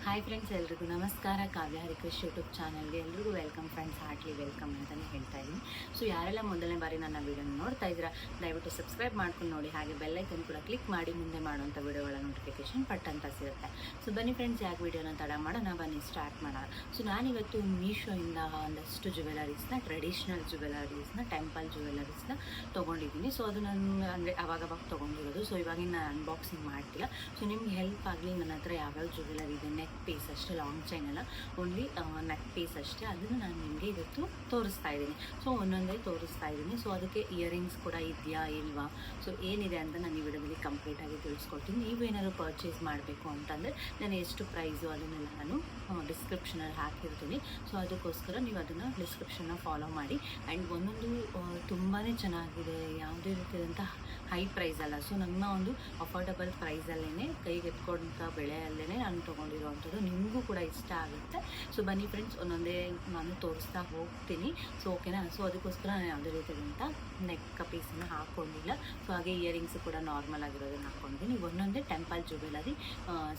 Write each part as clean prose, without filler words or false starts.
Hi friends, ಎಲ್ರಿಗೂ ನಮಸ್ಕಾರ. ಕಾವ್ಯ ಹರಿಕೃಷ್ YouTube ಚಾನಲ್ಗೆ ಎಲ್ರಿಗೂ ವೆಲ್ಕಮ್ ಫ್ರೆಂಡ್ಸ್, ಹಾರ್ಟ್ಲಿ ವೆಲ್ಕಮ್ ಅಂತಲೇ ಹೇಳ್ತಾ ಇದ್ದೀನಿ. ಸೊ ಯಾರೆಲ್ಲ ಮೊದಲನೇ ಬಾರಿ ನನ್ನ ವೀಡಿಯೋನ ನೋಡ್ತಾ ಇದ್ದೀರಾ, ದಯವಿಟ್ಟು ಸಬ್ಸ್ಕ್ರೈಬ್ ಮಾಡ್ಕೊಂಡು ನೋಡಿ. ಹಾಗೆ ಬೆಲ್ಲೈಕನ್ ಕೂಡ ಕ್ಲಿಕ್ ಮಾಡಿ ಮುಂದೆ ಮಾಡುವಂಥ ವೀಡಿಯೋಗಳ ನೋಟಿಫಿಕೇಶನ್ ಪಟ್ ಅಂತ ಸಿಗುತ್ತೆ. ಸೊ ಬನ್ನಿ ಫ್ರೆಂಡ್ಸ್, ಯಾಕೆ ವೀಡಿಯೋನ ತಡ ಮಾಡೋಣ, ಬನ್ನಿ ಸ್ಟಾರ್ಟ್ ಮಾಡೋಣ. ಸೊ ನಾನಿವತ್ತು ಮೀಶೋಯಿಂದ ಒಂದಷ್ಟು ಜ್ಯುವೆಲರೀಸ್ನ, ಟ್ರೆಡಿಷ್ನಲ್ ಜ್ಯುವೆಲರೀಸ್ನ, ಟೆಂಪಲ್ ಜ್ಯುವೆಲರೀಸ್ನ ತೊಗೊಂಡಿದ್ದೀನಿ. ಸೊ ಅದು ನಾನು ಅಂದರೆ ಅವಾಗವಾಗ ತೊಗೊಂಡಿರೋದು. ಸೊ ಇವಾಗಿನ ನಾನು ಅನ್ಬಾಕ್ಸಿಂಗ್ ಮಾಡ್ತಿಲ್ಲ. ಸೊ ನಿಮ್ಗೆ ಹೆಲ್ಪ್ ಆಗಲಿ, ನನ್ನ ಹತ್ರ ಯಾವ್ಯಾವ ಜ್ಯುವೆಲರಿ ಇದೆ, ನೆಕ್ ಪೀಸ್ ಅಷ್ಟೇ, ಲಾಂಗ್ ಚೈನ್ ಅಲ್ಲ, ಓನ್ಲಿ ನೆಕ್ ಪೀಸ್ ಅಷ್ಟೇ, ಅದನ್ನು ನಾನು ನಿಮಗೆ ಇವತ್ತು ತೋರಿಸ್ತಾ ಇದ್ದೀನಿ. ಸೊ ಒಂದೊಂದೇ ತೋರಿಸ್ತಾ ಇದ್ದೀನಿ. ಸೊ ಅದಕ್ಕೆ ಇಯರಿಂಗ್ಸ್ ಕೂಡ ಇದೆಯಾ ಇಲ್ವಾ, ಸೊ ಏನಿದೆ ಅಂತ ನಾನು ಈ ವಿಡಿಯೋದಲ್ಲಿ ಕಂಪ್ಲೀಟಾಗಿ ತಿಳಿಸ್ಕೊಡ್ತೀನಿ. ನೀವೇನಾದ್ರು ಪರ್ಚೇಸ್ ಮಾಡಬೇಕು ಅಂತಂದರೆ ನಾನು ಎಷ್ಟು ಪ್ರೈಸು ಅದನ್ನೆಲ್ಲ ನಾನು ಡಿಸ್ಕ್ರಿಪ್ಷನಲ್ಲಿ ಹಾಕಿರ್ತೀನಿ. ಸೊ ಅದಕ್ಕೋಸ್ಕರ ನೀವು ಅದನ್ನು ಡಿಸ್ಕ್ರಿಪ್ಷನ್ನ ಫಾಲೋ ಮಾಡಿ. ಆ್ಯಂಡ್ ಒಂದೊಂದು ತುಂಬಾ ಚೆನ್ನಾಗಿದೆ, ಯಾವುದೇ ರೀತಿಯಾದಂಥ ಹೈ ಪ್ರೈಸ್ ಅಲ್ಲ. ಸೊ ನಮ್ಮ ಒಂದು ಅಫೋರ್ಡಬಲ್ ಪ್ರೈಸಲ್ಲೇ, ಕೈಗೆ ಎತ್ಕೊಂಡ ಬೆಳೆಯಲ್ಲೇ ನಾನು ತೊಗೊಂಡಿರೋವಂಥದ್ದು. ನಿಮಗೂ ಕೂಡ ಇಷ್ಟ ಆಗುತ್ತೆ. ಸೊ ಬನ್ನಿ ಫ್ರೆಂಡ್ಸ್, ಒಂದೊಂದೇ ನಾನು ತೋರಿಸ್ತಾ ಹೋಗ್ತೀನಿ. ಸೊ ಓಕೆನಾ. ಸೊ ಅದಕ್ಕೋಸ್ಕರ ನಾನು ಯಾವುದೇ ರೀತಿಯಾದಂಥ ನೆಕ್ ಪೀಸನ್ನು ಹಾಕ್ಕೊಂಡಿಲ್ಲ. ಸೊ ಹಾಗೆ ಇಯರಿಂಗ್ಸು ಕೂಡ ನಾರ್ಮಲ್ ಆಗಿರೋದನ್ನು ಹಾಕ್ಕೊಂಡಿದ್ದೀನಿ. ಒಂದೊಂದೇ ಟೆಂಪಲ್ ಜ್ಯುವೆಲರಿ.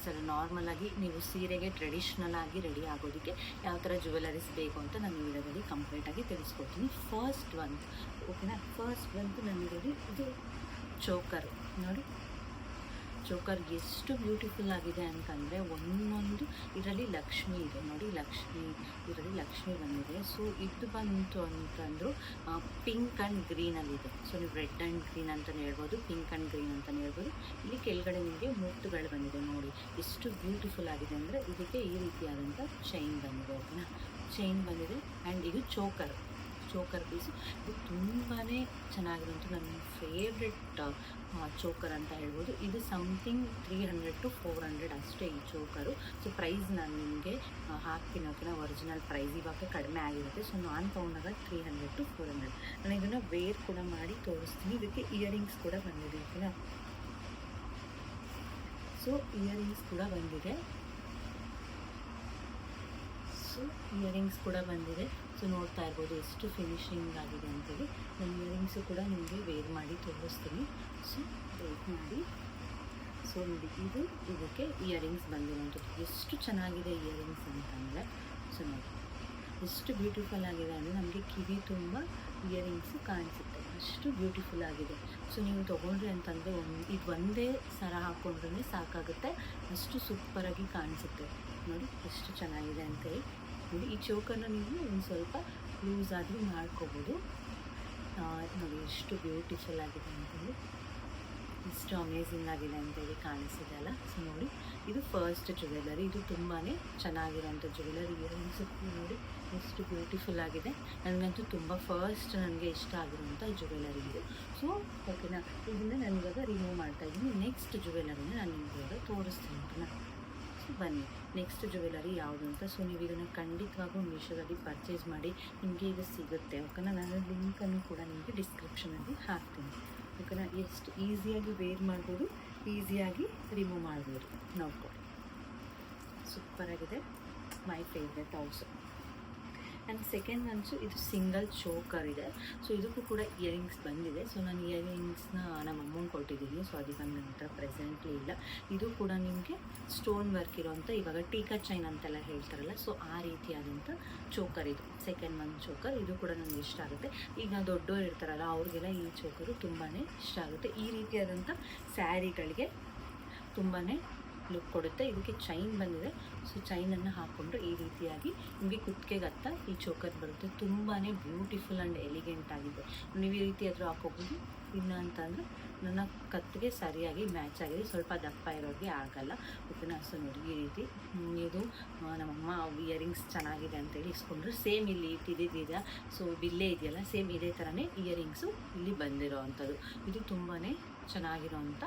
ಸರ್ ನಾರ್ಮಲಾಗಿ ನೀವು ಸೀರೆಗೆ ಟ್ರೆಡಿಷ್ನಲ್ ಆಗಿ ರೆಡಿ ಆಗೋದಕ್ಕೆ ಯಾವ ಥರ ಜ್ಯುವೆಲರೀಸ್ ಬೇಕು ಅಂತ ನಾನು ವಿಡಿಯೋದಲ್ಲಿ ಕಂಪ್ಲೀಟಾಗಿ ತಿಳಿಸ್ಕೊಡ್ತೀನಿ. ಫಸ್ಟ್ ಓಕೆನಾ. ಫಸ್ಟ್ ನನಗಿರೋದು ಇದು ಚೋಕರ್ ನೋಡಿ. ಚೋಕರ್ ಎಷ್ಟು ಬ್ಯೂಟಿಫುಲ್ ಆಗಿದೆ ಅಂತಂದರೆ, ಒಂದೊಂದು ಇದರಲ್ಲಿ ಲಕ್ಷ್ಮಿ ಇದೆ ನೋಡಿ, ಇದರಲ್ಲಿ ಲಕ್ಷ್ಮಿ ಬಂದಿದೆ. ಸೊ ಇದು ಬಂತು ಅಂತಂದರು ಪಿಂಕ್ ಆ್ಯಂಡ್ ಗ್ರೀನಲ್ಲಿದೆ. ಸೊ ನೀವು ರೆಡ್ ಆ್ಯಂಡ್ ಗ್ರೀನ್ ಅಂತಲೇ ಹೇಳ್ಬೋದು, ಪಿಂಕ್ ಆ್ಯಂಡ್ ಗ್ರೀನ್ ಅಂತಲೇ ಹೇಳ್ಬೋದು. ಇಲ್ಲಿ ಕೆಳಗಡೆ ನಿಮಗೆ ಮುತ್ತುಗಳು ಬಂದಿದೆ ನೋಡಿ, ಎಷ್ಟು ಬ್ಯೂಟಿಫುಲ್ ಆಗಿದೆ ಅಂದರೆ. ಇದಕ್ಕೆ ಈ ರೀತಿಯಾದಂಥ ಚೈನ್ ಬಂದಿದೆ. ಓಕೆನಾ, ಚೈನ್ ಬಂದಿದೆ. ಆ್ಯಂಡ್ ಇದು ಚೋಕರ್ ಪೀಸು. ಇದು ತುಂಬಾ ಚೆನ್ನಾಗಿರುವಂಥ ನನ್ನ ಫೇವ್ರೆಟ್ ಚೋಕರ್ ಅಂತ ಹೇಳ್ಬೋದು. ಇದು ಸಮಥಿಂಗ್ 300 to 400 ಅಷ್ಟೇ ಈ ಚೋಕರು. ಸೊ ಪ್ರೈಸ್ ನಾನು ನಿಮಗೆ ಹಾಕ್ತೀನಿ. ಓಕೆನಾ, ಒರಿಜಿನಲ್ ಪ್ರೈಸ್ ಇವಾಗ ಕಡಿಮೆ ಆಗಿರುತ್ತೆ. ಸೊ ನಾನು ತೊಗೊಂಡಾಗ 300 to 400. ನಾನು ಇದನ್ನು ವೇರ್ ಕೂಡ ಮಾಡಿ ತೋರಿಸ್ತೀನಿ. ಇದಕ್ಕೆ ಇಯರಿಂಗ್ಸ್ ಕೂಡ ಬಂದಿದೆ. ಓಕೆನಾ, ಸೊ ಇಯರಿಂಗ್ಸ್ ಕೂಡ ಬಂದಿದೆ. ಸೊ ನೋಡ್ತಾ ಇರ್ಬೋದು ಎಷ್ಟು ಫಿನಿಶಿಂಗ್ ಆಗಿದೆ ಅಂತೇಳಿ. ನಾನು ಇಯರಿಂಗ್ಸು ಕೂಡ ನಿಮಗೆ ವೇರ್ ಮಾಡಿ ತೋರಿಸ್ತೀನಿ. ಸೊ ವೇಟ್ ಮಾಡಿ. ಸೊ ನೋಡಿ, ಇದಕ್ಕೆ ಇಯರಿಂಗ್ಸ್ ಬಂದಿರೋಂಥದ್ದು. ಎಷ್ಟು ಚೆನ್ನಾಗಿದೆ ಇಯರಿಂಗ್ಸ್ ಅಂತಂದರೆ, ಸೊ ನೋಡಿ ಎಷ್ಟು ಬ್ಯೂಟಿಫುಲ್ ಆಗಿದೆ ಅಂದರೆ, ನಮಗೆ ಕಿವಿ ತುಂಬ ಇಯರಿಂಗ್ಸು ಕಾಣಿಸುತ್ತೆ, ಅಷ್ಟು ಬ್ಯೂಟಿಫುಲ್ ಆಗಿದೆ. ಸೊ ನೀವು ತೊಗೊಂಡ್ರಿ ಅಂತಂದರೆ ಇದು ಒಂದೇ ಸರ ಹಾಕ್ಕೊಂಡ್ರೆ ಸಾಕಾಗುತ್ತೆ, ಅಷ್ಟು ಸೂಪರಾಗಿ ಕಾಣಿಸುತ್ತೆ. ನೋಡಿ ಎಷ್ಟು ಚೆನ್ನಾಗಿದೆ ಅಂತೇಳಿ. ನೋಡಿ, ಈ ಚೋಕನ್ನು ನೀವು ಒಂದು ಸ್ವಲ್ಪ ಲೂಸ್ ಆದರೂ ಮಾಡ್ಕೋಬೋದು. ನೋಡಿ ಎಷ್ಟು ಬ್ಯೂಟಿಫುಲ್ ಆಗಿದೆ ಅಂತೇಳಿ, ಎಷ್ಟು ಅಮೇಝಿಂಗ್ ಆಗಿದೆ ಅಂತೇಳಿ ಕಾಣಿಸಿದೆ ಅಲ್ಲ. ಸೊ ನೋಡಿ, ಇದು ಫಸ್ಟ್ ಜ್ಯುವೆಲರಿ. ಇದು ತುಂಬಾ ಚೆನ್ನಾಗಿರೋಂಥ ಜ್ಯುವೆಲರಿ. ಇಯರಿಂಗ್ಸು ನೋಡಿ ಎಷ್ಟು ಬ್ಯೂಟಿಫುಲ್ ಆಗಿದೆ. ನನಗಂತೂ ತುಂಬ ನನಗೆ ಇಷ್ಟ ಆಗಿರೋಂಥ ಜ್ಯುವೆಲರಿ ಇದು. ಸೊ ಓಕೆನಾ, ಇದನ್ನು ನಾನು ಇವಾಗ ರಿಮೂವ್ ಮಾಡ್ತಾಯಿದ್ದೀನಿ. ನೆಕ್ಸ್ಟ್ ಜ್ಯುವೆಲರಿನ ನಾನು ನಿಮಗೆ ಇವಾಗ ತೋರಿಸ್ತೀನಿ. ಓಕೆನಾ, ಬನ್ನಿ ನೆಕ್ಸ್ಟ್ ಜ್ಯುವೆಲರಿ ಯಾವುದು ಅಂತ. ಸೊ ನೀವು ಇದನ್ನು ಖಂಡಿತವಾಗೂ ಮೀಶೋದಲ್ಲಿ ಪರ್ಚೇಸ್ ಮಾಡಿ, ನಿಮಗೆ ಇದು ಸಿಗುತ್ತೆ. ಓಕೆನಾ, ನಾನು ಲಿಂಕನ್ನು ಕೂಡ ನಿಮಗೆ ಡಿಸ್ಕ್ರಿಪ್ಷನಲ್ಲಿ ಹಾಕ್ತೀನಿ. ಓಕೆನಾ, ಎಷ್ಟು ಈಸಿಯಾಗಿ ವೇರ್ ಮಾಡ್ಬೋದು, ಈಸಿಯಾಗಿ ರಿಮೂವ್ ಮಾಡ್ಬೋದು. ನೋಡ್ಕೊಳ್ಳಿ, ಸೂಪರಾಗಿದೆ. My favourite also. And second ಇದು ಸಿಂಗಲ್ ಚೋಕರ್ ಇದೆ. ಸೊ ಇದಕ್ಕೂ ಕೂಡ ಇಯರಿಂಗ್ಸ್ ಬಂದಿದೆ. ಸೊ ನಾನು ಇಯರಿಂಗ್ಸ್ನ ನಮ್ಮ ಅಮ್ಮಂಗೆ ಕೊಟ್ಟಿದ್ದೀನಿ. ಸೊ ಅದಕ್ಕೆ ನನ್ನ ಹತ್ರ ಪ್ರೆಸೆಂಟ್ಲಿ ಇಲ್ಲ. ಇದು ಕೂಡ ನಿಮಗೆ ಸ್ಟೋನ್ ವರ್ಕ್ ಇರೋವಂಥ, ಇವಾಗ ಟೀಕಾ ಚೈನ್ ಅಂತೆಲ್ಲ ಹೇಳ್ತಾರಲ್ಲ, ಸೊ ಆ ರೀತಿಯಾದಂಥ ಚೋಕರ್ ಇದು. Second choker. ಇದು ಕೂಡ ನನಗೆ ಇಷ್ಟ ಆಗುತ್ತೆ. ಈಗ ದೊಡ್ಡೋರು ಇರ್ತಾರಲ್ಲ, ಅವ್ರಿಗೆಲ್ಲ ಈ ಚೋಕರು ತುಂಬಾ ಇಷ್ಟ ಆಗುತ್ತೆ. ಈ ರೀತಿಯಾದಂಥ ಸ್ಯಾರಿಗಳಿಗೆ ತುಂಬಾ ಲುಕ್ ಕೊಡುತ್ತೆ. ಇದಕ್ಕೆ ಚೈನ್ ಬಂದಿದೆ. ಸೊ ಚೈನನ್ನು ಹಾಕ್ಕೊಂಡ್ರೆ ಈ ರೀತಿಯಾಗಿ ನಿಮಗೆ ಕುತ್ತಿಗೆಗತ್ತ ಈ ಚೋಕರ್ ಬರುತ್ತೆ. ತುಂಬಾ ಬ್ಯೂಟಿಫುಲ್ ಆ್ಯಂಡ್ ಎಲಿಗೆಂಟ್ ಆಗಿದೆ. ನೀವು ಈ ರೀತಿ ಆದರೂ ಹಾಕೋಬೋದು. ಇನ್ನು ಅಂತಂದರೆ ನನ್ನ ಕತ್ತಿಗೆ ಸರಿಯಾಗಿ ಮ್ಯಾಚ್ ಆಗಿದೆ. ಸ್ವಲ್ಪ ದಪ್ಪ ಇರೋರಿಗೆ ಆಗಲ್ಲ. ಓಕೆನಾ. ಸೊ ನೋಡಿ, ಈ ರೀತಿ ಇದು ನಮ್ಮಮ್ಮ ಇಯರಿಂಗ್ಸ್ ಚೆನ್ನಾಗಿದೆ ಅಂತೇಳಿ ಇಸ್ಕೊಂಡ್ರು. ಸೇಮ್ ಇಲ್ಲಿ ಇಟ್ಟಿದ್ದಿದೆಯಾ, ಸೊ ಬಿಲ್ಲೇ ಇದೆಯಲ್ಲ, ಸೇಮ್ ಇದೇ ಥರನೇ ಇಯರಿಂಗ್ಸು ಇಲ್ಲಿ ಬಂದಿರೋ ಅಂಥದ್ದು. ಇದು ತುಂಬಾ ಚೆನ್ನಾಗಿರೋವಂಥ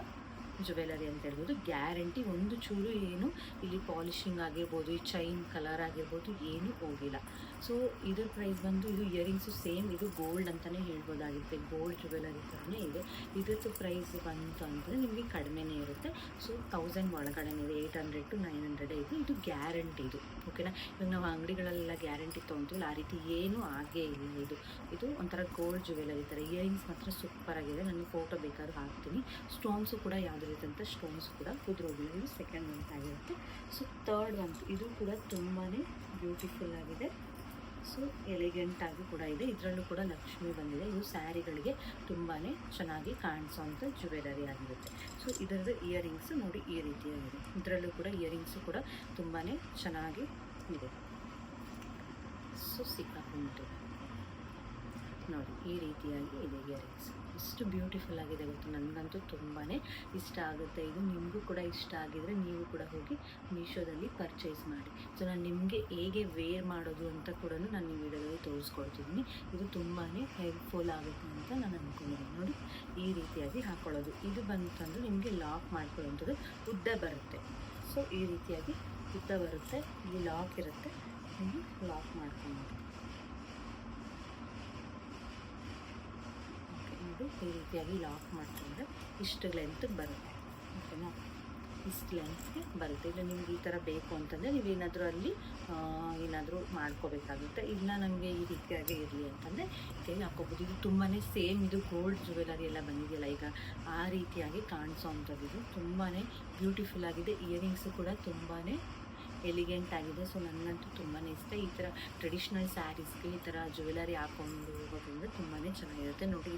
ಜ್ಯುವೆಲರಿ ಅಂತ ಹೇಳ್ಬೋದು. ಗ್ಯಾರಂಟಿ, ಒಂದು ಚೂರು ಏನು ಇಲ್ಲಿ ಪಾಲಿಶಿಂಗ್ ಆಗಿರ್ಬೋದು, ಈ ಚೈನ್ ಕಲರ್ ಆಗಿರ್ಬೋದು, ಏನೂ ಹೋಗಿಲ್ಲ. ಸೊ ಇದ್ರ ಪ್ರೈಸ್ ಬಂದು, ಇದು ಇಯರಿಂಗ್ಸು ಸೇಮ್ ಇದು ಗೋಲ್ಡ್ ಅಂತಲೇ ಹೇಳ್ಬೋದಾಗಿರುತ್ತೆ. ಗೋಲ್ಡ್ ಜ್ಯುವೆಲರಿ ಥರನೇ ಇದೆ. ಇದ್ರದ್ದು ಪ್ರೈಸ್ ಬಂತು ಅಂದರೆ ನಿಮಗೆ ಕಡಿಮೆನೇ ಇರುತ್ತೆ. ಸೊ 1000 ಒಳಗಡೆ ಇದೆ. 800 to 900 ಇದೆ. ಇದು ಗ್ಯಾರಂಟಿ ಇದು. ಓಕೆನಾ. ಇವಾಗ ನಾವು ಅಂಗಡಿಗಳಲ್ಲೆಲ್ಲ ಗ್ಯಾರಂಟಿ ತೊಗೊತೀವಿ, ಆ ರೀತಿ ಏನೂ ಆಗೇ ಇಲ್ಲ. ಇದು ಒಂಥರ ಗೋಲ್ಡ್ ಜ್ಯುವೆಲರಿ ಥರ. ಇಯರಿಂಗ್ಸ್ ಮಾತ್ರ ಸೂಪರಾಗಿದೆ. ನನಗೆ ಫೋಟೋ ಬೇಕಾದ್ರೂ ಹಾಕ್ತೀನಿ. ಸ್ಟೋನ್ಸು ಕೂಡ ಯಾವುದೇ ಬಂದಿರೋಂಥ ಸ್ಟೋನ್ಸ್ ಕೂಡ ಉದುರೋಗಿಲ್ಲ. ಇದು ಸೆಕೆಂಡ್ ಮಂತ್ ಆಗಿರುತ್ತೆ. ಸೊ ಥರ್ಡ್ ಮಂತ್ ಇದು ಕೂಡ ತುಂಬಾ ಬ್ಯೂಟಿಫುಲ್ ಆಗಿದೆ. ಸೊ ಎಲಿಗೆಂಟ್ ಆಗಿ ಕೂಡ ಇದೆ. ಇದರಲ್ಲೂ ಕೂಡ ಲಕ್ಷ್ಮಿ ಬಂದಿದೆ. ಇದು ಸ್ಯಾರಿಗಳಿಗೆ ತುಂಬಾ ಚೆನ್ನಾಗಿ ಕಾಣಿಸೋವಂಥ ಜ್ಯುವೆಲರಿ ಆಗಿರುತ್ತೆ. ಸೊ ಇದರದ್ದು ಇಯರಿಂಗ್ಸ್ ನೋಡಿ ಈ ರೀತಿಯಾಗಿದೆ. ಇದರಲ್ಲೂ ಕೂಡ ಇಯರಿಂಗ್ಸು ಕೂಡ ತುಂಬಾ ಚೆನ್ನಾಗಿ ಇದೆ. ಸೊ ಸಿಕ್ಕಾಕೊಂಡ್ಬಿಟ್ಟು ನೋಡಿ ಈ ರೀತಿಯಾಗಿ ಇದೆ ಇಯರಿಂಗ್ಸ್. ಎಷ್ಟು ಬ್ಯೂಟಿಫುಲ್ ಆಗಿದೆ ಗೊತ್ತು. ನನಗಂತೂ ತುಂಬಾ ಇಷ್ಟ ಆಗುತ್ತೆ. ಇದು ನಿಮಗೂ ಕೂಡ ಇಷ್ಟ ಆಗಿದರೆ ನೀವು ಕೂಡ ಹೋಗಿ ಮೀಶೋದಲ್ಲಿ ಪರ್ಚೇಸ್ ಮಾಡಿ. ಸೊ ನಾನು ನಿಮಗೆ ಹೇಗೆ ವೇರ್ ಮಾಡೋದು ಅಂತ ಕೂಡ ನಾನು ಈ ವಿಡಿಯೋದಲ್ಲಿ ತೋರಿಸ್ಕೊಡ್ತಿದ್ದೀನಿ. ಇದು ತುಂಬಾ ಹೆಲ್ಪ್ಫುಲ್ ಆಗುತ್ತೆ ಅಂತ ನಾನು ಅಂದ್ಕೊಂಡಿದ್ದೀನಿ. ನೋಡಿ ಈ ರೀತಿಯಾಗಿ ಹಾಕ್ಕೊಳ್ಳೋದು. ಇದು ಬಂತಂದ್ರೆ ನಿಮಗೆ ಲಾಕ್ ಮಾಡ್ಕೊಳ್ಳೋಂಥದ್ದು ಉದ್ದ ಬರುತ್ತೆ. ಸೊ ಈ ರೀತಿಯಾಗಿ ಉದ್ದ ಬರುತ್ತೆ. ಇಲ್ಲಿ ಲಾಕ್ ಇರುತ್ತೆ. ನೀವು ಲಾಕ್ ಮಾಡ್ಕೊಂಡು ಈ ರೀತಿಯಾಗಿ ಲಾಕ್ ಮಾಡಿಕೊಂಡ್ರೆ ಇಷ್ಟು ಲೆಂತ್ ಬರುತ್ತೆ. ಓಕೆನಾ, ಇಷ್ಟು ಲೆಂತ್ಗೆ ಬರುತ್ತೆ. ಇಲ್ಲ ನಿಮ್ಗೆ ಈ ಥರ ಬೇಕು ಅಂತಂದರೆ ನೀವೇನಾದರೂ ಅಲ್ಲಿ ಏನಾದರೂ ಮಾಡ್ಕೋಬೇಕಾಗುತ್ತೆ. ಇಲ್ಲ ನಮಗೆ ಈ ರೀತಿಯಾಗಿ ಇರಲಿ ಅಂತಂದರೆ ಕೈಲಿ ಹಾಕ್ಕೋಬೋದು. ಇದು ತುಂಬಾ ಸೇಮ್ ಇದು ಗೋಲ್ಡ್ ಜ್ಯುವೆಲರಿ ಎಲ್ಲ ಬಂದಿದೆಯಲ್ಲ ಈಗ ಆ ರೀತಿಯಾಗಿ ಕಾಣಿಸೋ ಅಂಥದ್ದು. ಇದು ತುಂಬಾ ಬ್ಯೂಟಿಫುಲ್ ಆಗಿದೆ. ಇಯರಿಂಗ್ಸು ಕೂಡ ತುಂಬಾ ಎಲಿಗೆಂಟ್ ಆಗಿದೆ. ಸೊ ನನಗಂತೂ ತುಂಬಾ ಇಷ್ಟ. ಈ ಥರ ಟ್ರೆಡಿಷ್ನಲ್ ಸ್ಯಾರೀಸ್ಗೆ ಈ ಥರ ಜ್ಯುವೆಲರಿ ಹಾಕ್ಕೊಂಡು ಹೋಗೋದ್ರಿಂದ ತುಂಬಾ ಚೆನ್ನಾಗಿರುತ್ತೆ. ನೋಡಿ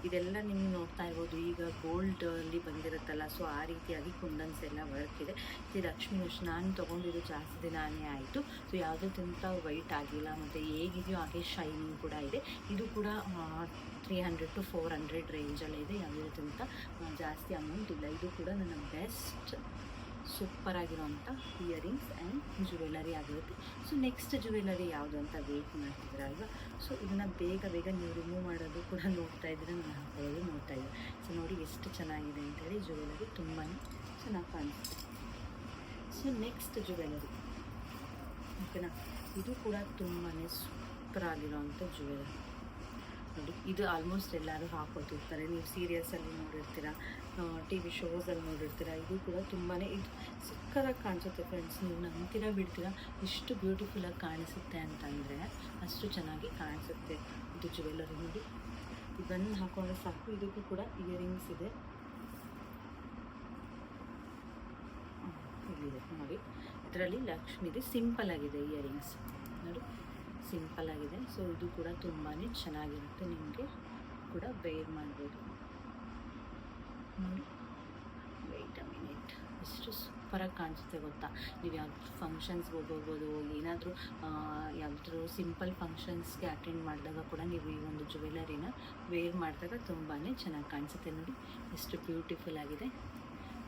ಇದೆಲ್ಲ ನಿಮ್ಗೆ ನೋಡ್ತಾ ಇರ್ಬೋದು. ಈಗ ಗೋಲ್ಡಲ್ಲಿ ಬಂದಿರುತ್ತಲ್ಲ, ಸೊ ಆ ರೀತಿಯಾಗಿ ಕುಂದನ್ಸ್ ಎಲ್ಲ ವರ್ಕ್ ಇದೆ. ಇದು ಲಕ್ಷ್ಮೀ ಅಷ್ಟು ನಾನು ತೊಗೊಂಡಿದ್ದು ಜಾಸ್ತಿ ದಿನಾನೇ ಆಯಿತು. ಸೊ ಯಾವುದಂತ ವೈಟ್ ಆಗಿಲ್ಲ ಮತ್ತು ಹೇಗಿದೆಯೋ ಹಾಗೆ ಶೈನಿಂಗ್ ಕೂಡ ಇದೆ. ಇದು ಕೂಡ 300 to 400 ರೇಂಜಲ್ಲಿ ಇದೆ. ಯಾವುದಂತ ಜಾಸ್ತಿ ಅಮೌಂಟ್ ಇಲ್ಲ. ಇದು ಕೂಡ ನನ್ನ ಬೆಸ್ಟ್ ಸೂಪರ್ ಆಗಿರೋಂಥ ಇಯರಿಂಗ್ಸ್ ಆ್ಯಂಡ್ ಜ್ಯುವೆಲರಿ ಆಗಿರುತ್ತೆ. ಸೊ ನೆಕ್ಸ್ಟ್ ಜ್ಯುವೆಲರಿ ಯಾವುದು ಅಂತ ವೇಟ್ ಮಾಡ್ತಿದ್ದೀರಲ್ವ. ಸೊ ಇದನ್ನು ಬೇಗ ನೀವು ರಿಮೂವ್ ಮಾಡೋದು ಕೂಡ ನೋಡ್ತಾ ಇದ್ದೀರ, ನಾನು ಹಾಕೊಳ್ಳೋದು ನೋಡ್ತಾ ಇದ್ದೀನಿ. ಸೊ ನೋಡಿ ಎಷ್ಟು ಚೆನ್ನಾಗಿದೆ ಅಂತೇಳಿ ಜ್ಯುವೆಲರಿ ತುಂಬಾ ಚೆನ್ನಾಗಿ ಕಾಣಿಸುತ್ತೆ. ಸೊ ನೆಕ್ಸ್ಟ್ ಜ್ಯುವೆಲರಿ ಓಕೆನಾ, ಇದು ಕೂಡ ತುಂಬಾ ಸೂಪರ್ ಆಗಿರೋಂಥ ಜ್ಯುವೆಲರಿ. ನೋಡಿ ಇದು ಆಲ್ಮೋಸ್ಟ್ ಎಲ್ಲರೂ ಹಾಕೋತಿರ್ತಾರೆ. ನೀವು ಸೀರಿಯಲ್ಸಲ್ಲಿ ನೋಡಿರ್ತೀರ, ಟಿ ವಿ ಶೋಸಲ್ಲಿ ನೋಡಿರ್ತೀರ. ಇದು ಕೂಡ ತುಂಬಾ ಇದು ಸಕ್ಕತ್ತಾಗಿ ಕಾಣಿಸುತ್ತೆ ಫ್ರೆಂಡ್ಸ್. ನೀವು ನಂಬ್ತೀರ ಬಿಡ್ತೀರ ಎಷ್ಟು ಬ್ಯೂಟಿಫುಲ್ಲಾಗಿ ಕಾಣಿಸುತ್ತೆ ಅಂತಂದರೆ ಅಷ್ಟು ಚೆನ್ನಾಗಿ ಕಾಣಿಸುತ್ತೆ ಇದು ಜ್ಯುವೆಲರಿ. ನೋಡಿ ಇದನ್ನು ಹಾಕೊಂಡ್ರೆ ಸಾಕು. ಇದಕ್ಕೂ ಕೂಡ ಇಯರಿಂಗ್ಸ್ ಇದೆ. ಇಲ್ಲಿದೆ ನೋಡಿ, ಇದರಲ್ಲಿ ಲಕ್ಷ್ಮಿದೆ. ಸಿಂಪಲ್ ಆಗಿದೆ ಇಯರಿಂಗ್ಸ್ ನೋಡಿ, ಸಿಂಪಲ್ ಆಗಿದೆ. ಸೊ ಇದು ಕೂಡ ತುಂಬಾ ಚೆನ್ನಾಗಿರುತ್ತೆ. ನಿಮಗೆ ಕೂಡ ವೇರ್ ಮಾಡ್ಬೋದು. ನೋಡಿ ವೆಯ್ಟ್ ಅ ಮಿನಿಟ್, ಎಷ್ಟು ಸೂಪರಾಗಿ ಕಾಣಿಸುತ್ತೆ ಗೊತ್ತಾ. ನೀವು ಯಾವ್ದು ಫಂಕ್ಷನ್ಸ್ಗೆ ಹೋಗ್ಬೋದು, ಏನಾದರೂ ಯಾವುದಾದ್ರೂ ಸಿಂಪಲ್ ಫಂಕ್ಷನ್ಸ್ಗೆ ಅಟೆಂಡ್ ಮಾಡಿದಾಗ ಕೂಡ ನೀವು ಈ ಒಂದು ಜ್ಯುವೆಲರಿನ ವೇರ್ ಮಾಡಿದಾಗ ತುಂಬಾ ಚೆನ್ನಾಗಿ ಕಾಣಿಸುತ್ತೆ. ನೋಡಿ ಎಷ್ಟು ಬ್ಯೂಟಿಫುಲ್ ಆಗಿದೆ.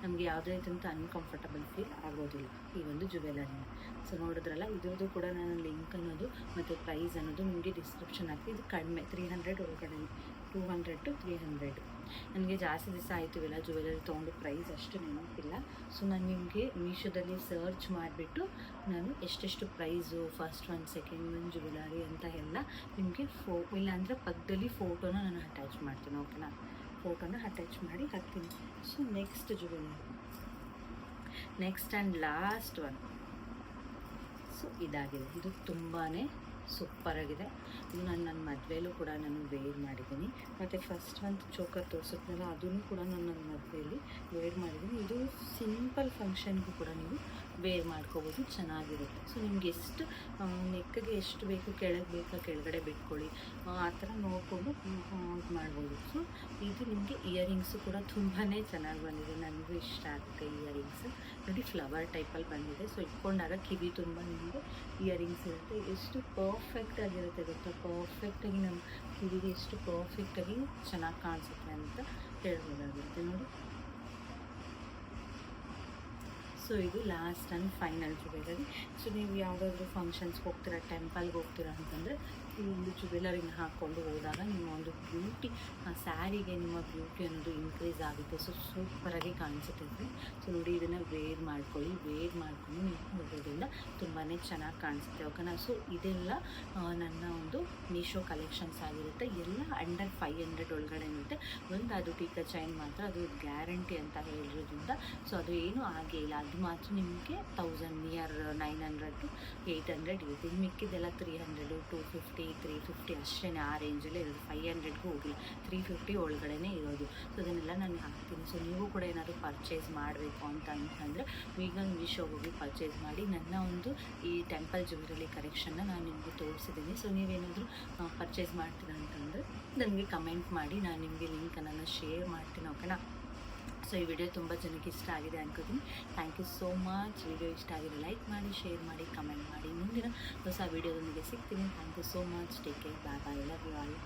ನಮಗೆ ಯಾವುದೇ ರೀತಿಯಂಥ ಅನ್ಕಂಫರ್ಟಬಲ್ ಫೀಲ್ ಆಗೋದಿಲ್ಲ ಈ ಒಂದು ಜ್ಯುವೆಲರಿನ. ಸೊ ನೋಡಿದ್ರಲ್ಲ, ಇದ್ರದ್ದು ಕೂಡ ನಾನು ಲಿಂಕ್ ಅನ್ನೋದು ಮತ್ತು ಪ್ರೈಸ್ ಅನ್ನೋದು ನಿಮಗೆ ಡಿಸ್ಕ್ರಿಪ್ಷನ್ ಹಾಕಿ. ಇದು ಕಡಿಮೆ 300 ಒಳಗಡೆ, 200 to 300. ನನಗೆ ಜಾಸ್ತಿ ದಿವಸ ಆಯಿತು ಇವೆಲ್ಲ ಜ್ಯುವೆಲರಿ ತೊಗೊಂಡು ಪ್ರೈಸ್ ಅಷ್ಟು ನೆನಪಿಲ್ಲ. ಸೊ ನಾನು ನಿಮಗೆ ಮೀಶೋದಲ್ಲಿ ಸರ್ಚ್ ಮಾಡಿಬಿಟ್ಟು ನಾನು ಎಷ್ಟೆಷ್ಟು price, first one, second one jewellery ಅಂತ ಎಲ್ಲ ನಿಮಗೆ ಇಲ್ಲಾಂದರೆ ಪಕ್ಕದಲ್ಲಿ ಫೋಟೋನ ನಾನು ಅಟ್ಯಾಚ್ ಮಾಡ್ತೀನಿ. ಓಕೆನಾ, ಫೋಟೋನ ಅಟ್ಯಾಚ್ ಮಾಡಿ ಹಾಕ್ತೀನಿ. So next jewellery, next and last one. So ಇದಾಗಿದೆ. ಇದು ತುಂಬಾ ಸೂಪರಾಗಿದೆ. ಇದು ನನ್ನ ಮದುವೆಯಲ್ಲೂ ಕೂಡ ನಾನು ವೇರ್ ಮಾಡಿದ್ದೀನಿ. ಮತ್ತು ಫಸ್ಟ್ ಒಂದು ಚೋಕರ್ ತೋರಿಸಿದ್ನಲ್ಲ, ಅದೂ ಕೂಡ ನಾನು ನನ್ನ ಮದುವೆಯಲ್ಲಿ ವೇರ್ ಮಾಡಿದ್ದೀನಿ. ಇದು ಸಿಂಪಲ್ ಫಂಕ್ಷನ್ಗೂ ಕೂಡ ನೀವು ವೇರ್ ಮಾಡ್ಕೋಬೋದು, ಚೆನ್ನಾಗಿರುತ್ತೆ. ಸೊ ನಿಮ್ಗೆ ಎಷ್ಟು ನೆಕ್ಗೆ ಎಷ್ಟು ಬೇಕು, ಕೆಳಗೆ ಬೇಕಾ ಕೆಳಗಡೆ ಬಿಟ್ಕೊಳ್ಳಿ, ಆ ಥರ ನೋಡಿಕೊಂಡು ಇದು ಮಾಡ್ಬೋದು. ಸೊ ಇದು ನಿಮಗೆ ಇಯರಿಂಗ್ಸು ಕೂಡ ತುಂಬಾ ಚೆನ್ನಾಗಿ ಬಂದಿದೆ. ನನಗೂ ಇಷ್ಟ ಆಗುತ್ತೆ ಇಯರಿಂಗ್ಸ್. ನೋಡಿ ಫ್ಲವರ್ ಟೈಪಲ್ಲಿ ಬಂದಿದೆ. ಸೊ ಇಟ್ಕೊಂಡಾಗ ಕಿವಿ ತುಂಬ ನಿಮಗೆ ಇಯರಿಂಗ್ಸ್ ಇರುತ್ತೆ. ಎಷ್ಟು ಪರ್ಫೆಕ್ಟ್ ಆಗಿರುತ್ತೆ ಗೊತ್ತಾ. ಪರ್ಫೆಕ್ಟಾಗಿ ನಮ್ಮ ಕಿವಿಗೆ ಎಷ್ಟು ಪರ್ಫೆಕ್ಟಾಗಿ ಚೆನ್ನಾಗಿ ಕಾಣಿಸುತ್ತೆ ಅಂತ ಹೇಳ್ಬೋದಾಗಿರುತ್ತೆ. ನೋಡಿ, ಸೊ ಇದು last and final jewellery. So ನೀವು ಯಾವುದಾದ್ರೂ ಫಂಕ್ಷನ್ಸ್ಗೆ ಹೋಗ್ತೀರಾ, ಟೆಂಪಲ್ಗೆ ಹೋಗ್ತೀರಾ ಅಂತಂದರೆ ಈ ಒಂದು ಜ್ಯುವೆಲರಿನ ಹಾಕ್ಕೊಂಡು ಹೋದಾಗ ನಿಮ್ಮ ಒಂದು ಬ್ಯೂಟಿ, ಆ ಸ್ಯಾರಿಗೆ ನಿಮ್ಮ ಬ್ಯೂಟಿ ಅನ್ನೋದು ಇನ್ಕ್ರೀಸ್ ಆಗುತ್ತೆ. ಸೊ ಸೂಪರಾಗಿ ಕಾಣಿಸುತ್ತೆ. ಸೊ ನೋಡಿ, ಇದನ್ನು ವೇರ್ ಮಾಡ್ಕೊಳ್ಳಿ. ವೇರ್ ಮಾಡ್ಕೊಂಡು ನೀವು ಹೋಗೋದ್ರಿಂದ ತುಂಬಾ ಚೆನ್ನಾಗಿ ಕಾಣಿಸುತ್ತೆ. ಓಕೆನಾ. ಸೊ ಇದೆಲ್ಲ ನನ್ನ ಒಂದು ಮೀಶೋ ಕಲೆಕ್ಷನ್ಸ್ ಆಗಿರುತ್ತೆ. ಎಲ್ಲ ಅಂಡರ್ 500 ಒಳಗಡೆ ಇರುತ್ತೆ. ಒಂದು ಅದು ಟೀಕಾ ಚೈನ್ ಮಾತ್ರ ಅದು ಗ್ಯಾರಂಟಿ ಅಂತ ಹೇಳಿರೋದ್ರಿಂದ ಸೊ ಅದು ಏನೂ ಆಗೇ ಇಲ್ಲ. ಅದು ಮಾತ್ರ ನಿಮಗೆ 1000 ನಿಯರ್ 900 to 800 ಇರುತ್ತೆ. ಇದು ಮಿಕ್ಕಿದೆಲ್ಲ 300 250 350 ಅಷ್ಟೇ, ಆ ರೇಂಜಲ್ಲೇ ಇರೋದು. 500ಗೂ ಹೋಗಿಲ್ಲ, 350 ಒಳಗಡೆ ಇರೋದು. ಸೊ ಅದನ್ನೆಲ್ಲ ನಾನು ಹಾಕ್ತೀನಿ. ಸೊ ನೀವು ಕೂಡ ಏನಾದರೂ ಪರ್ಚೇಸ್ ಮಾಡಬೇಕು ಅಂತಂದರೆ ಈಗ ಮೀಶೋಗೆ ಹೋಗಿ ಪರ್ಚೇಸ್ ಮಾಡಿ. ನನ್ನ ಒಂದು ಈ ಟೆಂಪಲ್ ಜ್ಯುವೆಲರಿ ಕಲೆಕ್ಷನ್ನ ನಾನು ನಿಮಗೆ ತೋರಿಸಿದ್ದೀನಿ. ಸೊ ನೀವೇನಾದರೂ ಪರ್ಚೇಸ್ ಮಾಡ್ತೀರಾ ಅಂತಂದರೆ ನನಗೆ ಕಮೆಂಟ್ ಮಾಡಿ, ನಾನು ನಿಮಗೆ ಲಿಂಕನ್ನು ಶೇರ್ ಮಾಡ್ತೀನಿ. ಓಕೆನಾ. ಸೊ ಈ ವಿಡಿಯೋ ತುಂಬ ಜನಕ್ಕೆ ಇಷ್ಟ ಆಗಿದೆ ಅನ್ಕೋತೀನಿ. Thank you so much. Video ಇಷ್ಟ ಆಗಿದೆ ಲೈಕ್ ಮಾಡಿ, ಶೇರ್ ಮಾಡಿ, ಕಮೆಂಟ್ ಮಾಡಿ. ಮುಂದಿನ ಹೊಸ ವಿಡಿಯೋದೊಂದಿಗೆ ಸಿಗ್ತೀನಿ. Thank you so much. Take care. Bye bye. Love you all.